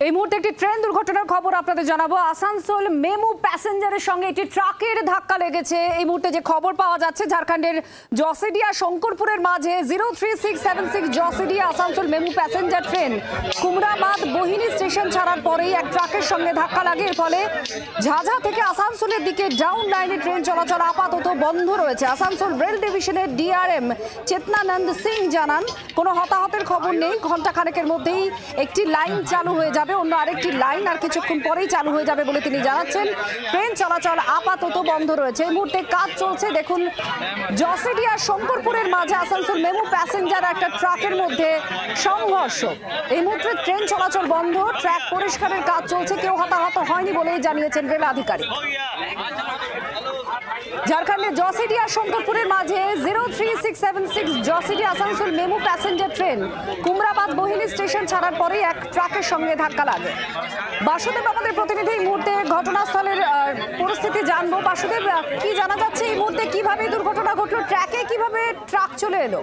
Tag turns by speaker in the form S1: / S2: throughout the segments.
S1: এই মুহূর্তে একটি ট্রেন দুর্ঘটনার খবর আপনাদের জানাবো। আসানসোল মেমু প্যাসেঞ্জারের সঙ্গে একটি ট্রাকের ধাক্কা লেগেছে। এই মুহূর্তে যে খবর পাওয়া যাচ্ছে, ঝাড়খণ্ডের জসিডিয়া শঙ্করপুরের মাঝে 03676 Jasidih Asansol MEMU passenger train Kumrabad বহিনী স্টেশন ছাড়ার পরেই এক ট্রাকের সঙ্গে ধাক্কা লাগে। এর ফলে ঝাঝা থেকে আসানসোলের দিকে ডাউন লাইনে ট্রেন চলাচল আপাতত বন্ধ রয়েছে। আসানসোল রেল ডিভিশনের ডিআরএম চেতনানন্দ সিং জানান, কোনো হতাহতের খবর নেই। ঘণ্টাখানেকের মধ্যেই একটি লাইন চালু হয়ে যাবে, অন্য আরেকটি লাইন আর কিছুক্ষণ পরেই চালু হয়ে যাবে বলে তিনি জানাচ্ছেন। ট্রেন চলাচল আপাতত বন্ধ রয়েছে। এই মুহূর্তে কাজ চলছে। দেখুন, জসিডিয়া শঙ্করপুরের মাঝে আসানসোল মেমু প্যাসেঞ্জার একটা ট্রাকের মধ্যে সংঘর্ষ। এই মুহূর্তে ট্রেন চলাচল বন্ধ, ট্র্যাক পরিষ্কারের কাজ চলছে। কেউ হতাহত হয়নি বলেই জানিয়েছেন রেল আধিকারিক। ঝাড়খণ্ডের জসিডিয়া শঙ্করপুরের মাঝে 03676 Jasidih Asansol MEMU passenger train Kumrabad বহিনী স্টেশন ছাড়ার পরেই এক ট্রাকের সঙ্গে ধাক্কা লাগে। বাসুদেব আমাদের প্রতিনিধি, এই মুহূর্তে ঘটনাস্থলের পরিস্থিতি জানবো। বাসুদেব, কি জানা যাচ্ছে এই মুহূর্তে, কিভাবে দুর্ঘটনা ঘটলো, ট্র্যাকে কিভাবে ট্রাক চলে এলো?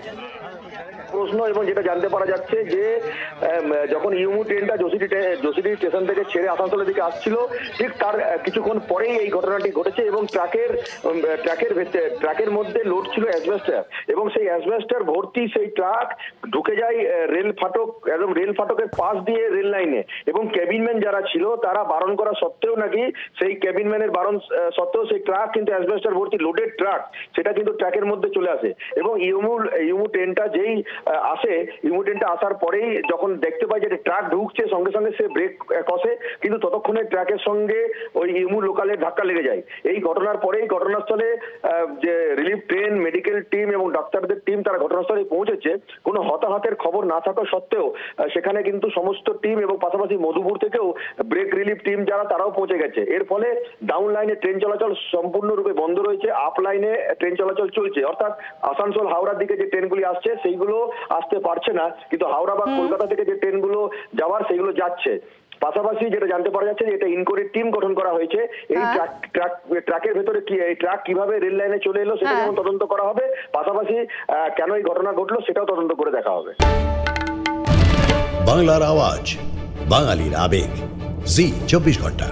S2: প্রশ্ন এবং যেটা জানতে পারা যাচ্ছে যে যখন ইউমু ট্রেনটা জসিডি স্টেশন থেকে ছেড়ে আসানসোলের দিকে আসছিল, ঠিক তার কিছুক্ষণ পরেই এই ঘটনাটি ঘটেছে এবং ট্রাকের মধ্যে লোড ছিল অ্যাসবেস্টার এবং সেই অ্যাসবেস্টার ভর্তি সেই ট্রাক ঢুকে যায় রেল ফাটক এবং রেল ফাটকের পাশ দিয়ে রেল লাইনে। এবং ক্যাবিনম্যান যারা ছিল তারা বারণ করা সত্ত্বেও নাকি সেই ক্যাবিনম্যানের বারণ সত্ত্বেও সেই ট্রাক কিন্তু অ্যাসবেস্টার ভর্তি লোডেড ট্রাক সেটা কিন্তু ট্র্যাকের মধ্যে চলে আসে। এবং ইউমু ট্রেনটা যেই আসে, ইউমু ট্রেনটা আসার পরেই যখন দেখতে পাই যে ট্রাক ঢুকছে, সঙ্গে সঙ্গে সে ব্রেক কষে, কিন্তু ততক্ষণে ট্রাকের সঙ্গে ওই ইউমু লোকালের ধাক্কা লেগে যায়। এই ঘটনার পরেই ঘটনাস্থলে যে রিলিফ ট্রেন, মেডিকেল টিম এবং ডাক্তারদের টিম তারা ঘটনাস্থলে পৌঁছেছে। কোনো হতাহতের খবর না থাকা সত্ত্বেও সেখানে কিন্তু সমস্ত টিম এবং পাশাপাশি মধুপুর থেকেও ব্রেক রিলিফ টিম যারা তারাও পৌঁছে গেছে। এর ফলে ডাউন লাইনে ট্রেন চলাচল সম্পূর্ণরূপে বন্ধ রয়েছে, আপ লাইনে ট্রেন চলাচল চলছে। অর্থাৎ আসানসোল হাওড়ার দিকে যে ট্রেনগুলি আসছে সেইগুলো আসতে পারছে না, কিন্তু হাওড়া বা কলকাতা থেকে যে ট্রেনগুলো যাওয়ার সেগুলো যাচ্ছে। পাশাপাশি যেটা জানতে পারা যাচ্ছে যে এটা ইনকোয়ারি টিম গঠন করা হয়েছে। এই ট্রাকের ভেতরে কি এই ট্রাক কিভাবে রেল লাইনে চলে এলো সেটা যেমন তদন্ত করা হবে, পাশাপাশি কেন এই ঘটনা ঘটলো সেটাও তদন্ত করে দেখা হবে।
S3: বাংলার আওয়াজ, বাঙালির আবেগ, জি 24 ঘন্টা।